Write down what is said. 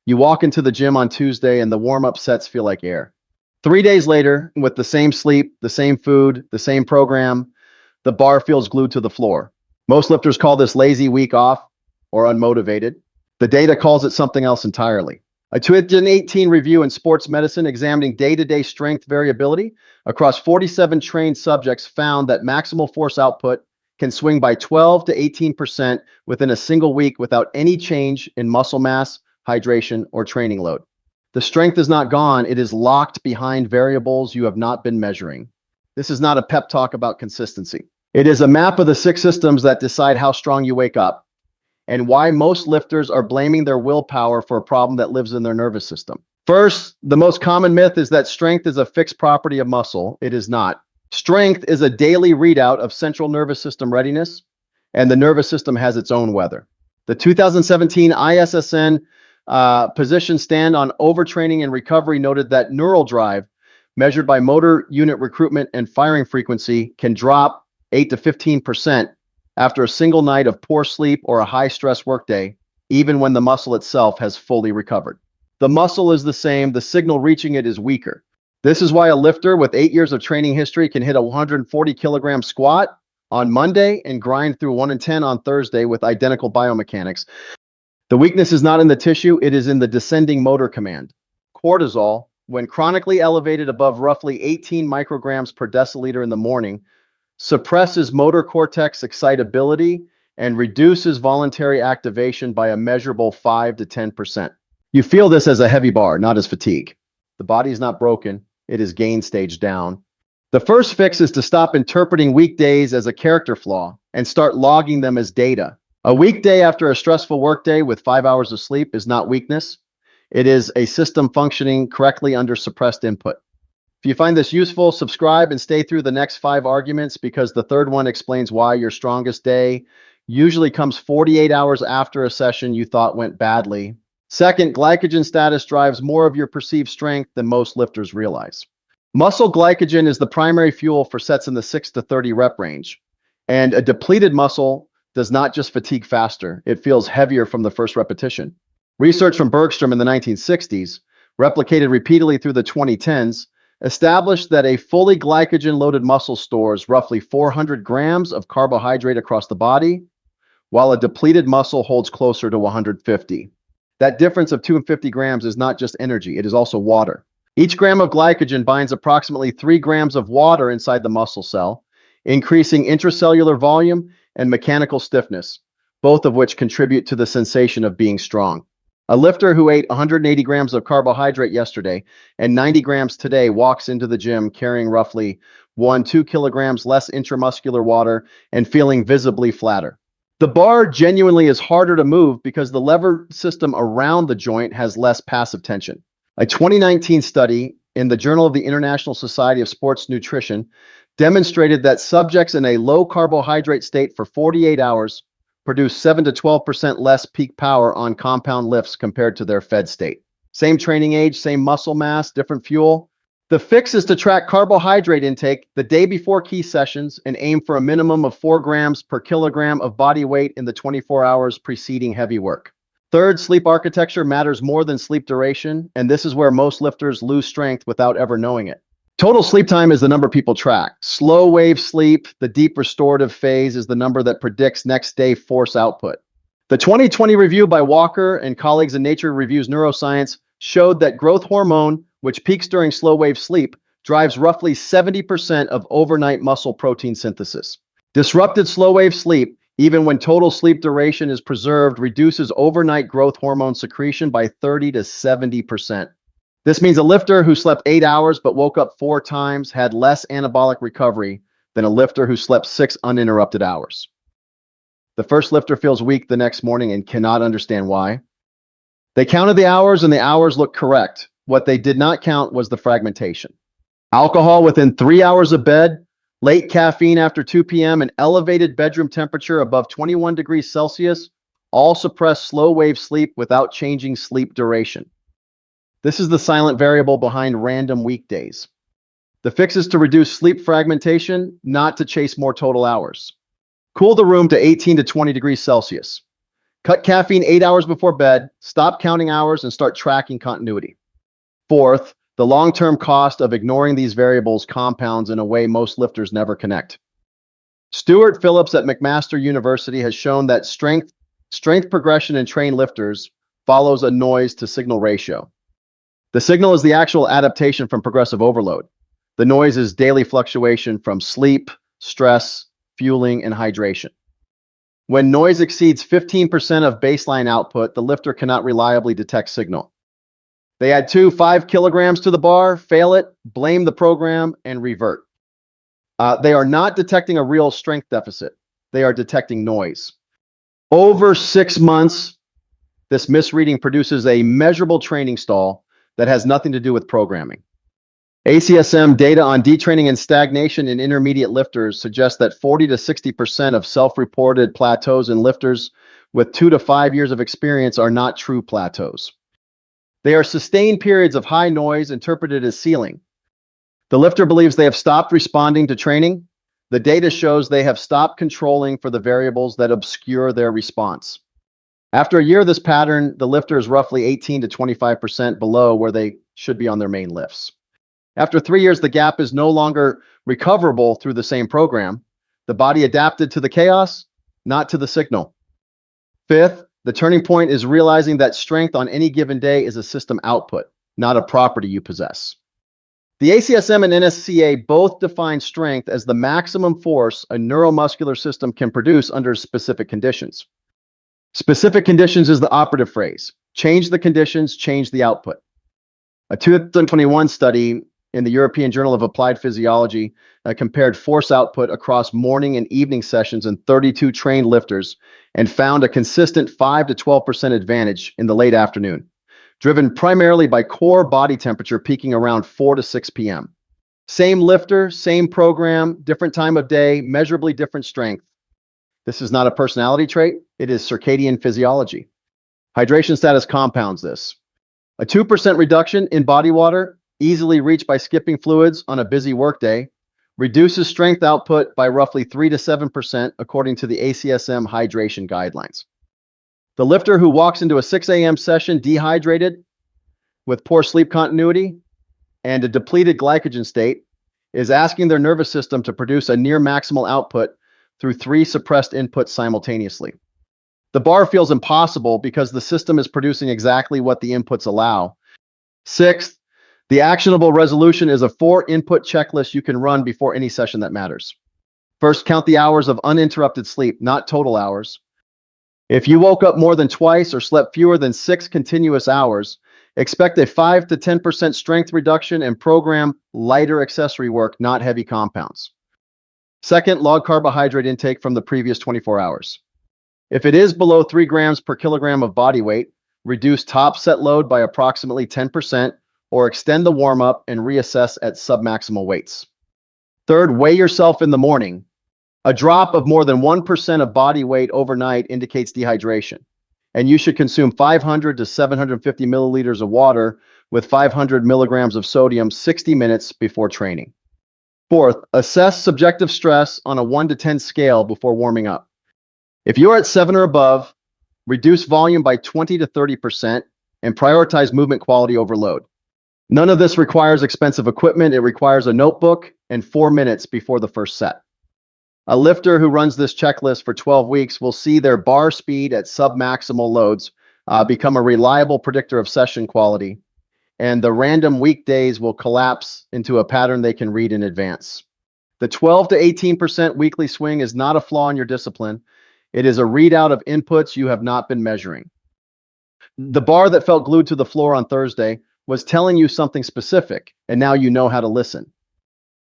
You walk into the gym on Tuesday and the warm-up sets feel like air. 3 days later, with the same sleep, the same food, the same program, the bar feels glued to the floor. Most lifters call this lazy week off or unmotivated. The data calls it something else entirely. A 2018 review in sports medicine examining day-to-day strength variability across 47 trained subjects found that maximal force output can swing by 12 to 18% within a single week without any change in muscle mass, hydration, or training load. The strength is not gone, it is locked behind variables you have not been measuring. This is not a pep talk about consistency. It is a map of the 6 systems that decide how strong you wake up, and why most lifters are blaming their willpower for a problem that lives in their nervous system. First, the most common myth is that strength is a fixed property of muscle. It is not. Strength is a daily readout of central nervous system readiness, and the nervous system has its own weather. The 2017 ISSN position stand on overtraining and recovery noted that neural drive, measured by motor unit recruitment and firing frequency, can drop 8 to 15% after a single night of poor sleep or a high-stress workday, even when the muscle itself has fully recovered. The muscle is the same, the signal reaching it is weaker. This is why a lifter with 8 years of training history can hit a 140-kilogram squat on Monday and grind through 1 in 10 on Thursday with identical biomechanics. The weakness is not in the tissue, it is in the descending motor command. Cortisol, when chronically elevated above roughly 18 micrograms per deciliter in the morning, suppresses motor cortex excitability and reduces voluntary activation by a measurable 5 to 10%. You feel this as a heavy bar, not as fatigue. The body is not broken, it is gain stage down. The first fix is to stop interpreting weekdays as a character flaw and start logging them as data. A weekday after a stressful workday with 5 hours of sleep is not weakness. It is a system functioning correctly under suppressed input. If you find this useful, subscribe and stay through the next 5 arguments, because the third one explains why your strongest day usually comes 48 hours after a session you thought went badly. Second, glycogen status drives more of your perceived strength than most lifters realize. Muscle glycogen is the primary fuel for sets in the 6 to 30 rep range, and a depleted muscle does not just fatigue faster, it feels heavier from the first repetition. Research from Bergstrom in the 1960s, replicated repeatedly through the 2010s, established that a fully glycogen-loaded muscle stores roughly 400 grams of carbohydrate across the body, while a depleted muscle holds closer to 150. That difference of 250 grams is not just energy, it is also water. Each gram of glycogen binds approximately 3 grams of water inside the muscle cell, increasing intracellular volume and mechanical stiffness, both of which contribute to the sensation of being strong. A lifter who ate 180 grams of carbohydrate yesterday and 90 grams today walks into the gym carrying roughly 1-2 kilograms less intramuscular water and feeling visibly flatter. The bar genuinely is harder to move because the lever system around the joint has less passive tension. A 2019 study in the Journal of the International Society of Sports Nutrition demonstrated that subjects in a low carbohydrate state for 48 hours produce 7 to 12% less peak power on compound lifts compared to their fed state. Same training age, same muscle mass, different fuel. The fix is to track carbohydrate intake the day before key sessions and aim for a minimum of 4 grams per kilogram of body weight in the 24 hours preceding heavy work. Third, sleep architecture matters more than sleep duration, and this is where most lifters lose strength without ever knowing it. Total sleep time is the number people track. Slow wave sleep, the deep restorative phase, is the number that predicts next day force output. The 2020 review by Walker and colleagues in Nature Reviews Neuroscience showed that growth hormone, which peaks during slow wave sleep, drives roughly 70% of overnight muscle protein synthesis. Disrupted slow wave sleep, even when total sleep duration is preserved, reduces overnight growth hormone secretion by 30 to 70%. This means a lifter who slept 8 hours but woke up 4 times had less anabolic recovery than a lifter who slept 6 uninterrupted hours. The first lifter feels weak the next morning and cannot understand why. They counted the hours and the hours looked correct. What they did not count was the fragmentation. Alcohol within 3 hours of bed, late caffeine after 2 p.m., and elevated bedroom temperature above 21 degrees Celsius all suppress slow wave sleep without changing sleep duration. This is the silent variable behind random weekdays. The fix is to reduce sleep fragmentation, not to chase more total hours. Cool the room to 18 to 20 degrees Celsius. Cut caffeine 8 hours before bed, stop counting hours, and start tracking continuity. Fourth, the long-term cost of ignoring these variables compounds in a way most lifters never connect. Stuart Phillips at McMaster University has shown that strength progression in trained lifters follows a noise to signal ratio. The signal is the actual adaptation from progressive overload. The noise is daily fluctuation from sleep, stress, fueling, and hydration. When noise exceeds 15% of baseline output, the lifter cannot reliably detect signal. They add 5 kilograms to the bar, fail it, blame the program, and revert. They are not detecting a real strength deficit. They are detecting noise. Over 6 months, this misreading produces a measurable training stall that has nothing to do with programming. ACSM data on detraining and stagnation in intermediate lifters suggests that 40 to 60% of self-reported plateaus in lifters with 2 to 5 years of experience are not true plateaus. They are sustained periods of high noise interpreted as ceiling. The lifter believes they have stopped responding to training. The data shows they have stopped controlling for the variables that obscure their response. After a year of this pattern, the lifter is roughly 18 to 25% below where they should be on their main lifts. After 3 years, the gap is no longer recoverable through the same program. The body adapted to the chaos, not to the signal. Fifth, the turning point is realizing that strength on any given day is a system output, not a property you possess. The ACSM and NSCA both define strength as the maximum force a neuromuscular system can produce under specific conditions. Specific conditions is the operative phrase. Change the conditions, change the output. A 2021 study in the European Journal of Applied Physiology compared force output across morning and evening sessions in 32 trained lifters and found a consistent 5 to 12% advantage in the late afternoon, driven primarily by core body temperature peaking around 4 to 6 p.m. Same lifter, same program, different time of day, measurably different strength. This is not a personality trait, it is circadian physiology. Hydration status compounds this. A 2% reduction in body water, easily reached by skipping fluids on a busy workday, reduces strength output by roughly 3 to 7% according to the ACSM hydration guidelines. The lifter who walks into a 6 a.m. session dehydrated with poor sleep continuity and a depleted glycogen state is asking their nervous system to produce a near maximal output through 3 suppressed inputs simultaneously. The bar feels impossible because the system is producing exactly what the inputs allow. Sixth, the actionable resolution is a 4-input checklist you can run before any session that matters. First, count the hours of uninterrupted sleep, not total hours. If you woke up more than twice or slept fewer than 6 continuous hours, expect a 5 to 10% strength reduction and program lighter accessory work, not heavy compounds. Second, log carbohydrate intake from the previous 24 hours. If it is below 3 grams per kilogram of body weight, reduce top set load by approximately 10% or extend the warm-up and reassess at submaximal weights. Third, weigh yourself in the morning. A drop of more than 1% of body weight overnight indicates dehydration, and you should consume 500 to 750 milliliters of water with 500 milligrams of sodium 60 minutes before training. Fourth, assess subjective stress on a 1 to 10 scale before warming up. If you are at 7 or above, reduce volume by 20 to 30% and prioritize movement quality over load. None of this requires expensive equipment. It requires a notebook and 4 minutes before the first set. A lifter who runs this checklist for 12 weeks will see their bar speed at submaximal loads become a reliable predictor of session quality, and the random weekdays will collapse into a pattern they can read in advance. The 12 to 18% weekly swing is not a flaw in your discipline. It is a readout of inputs you have not been measuring. The bar that felt glued to the floor on Thursday was telling you something specific, and now you know how to listen.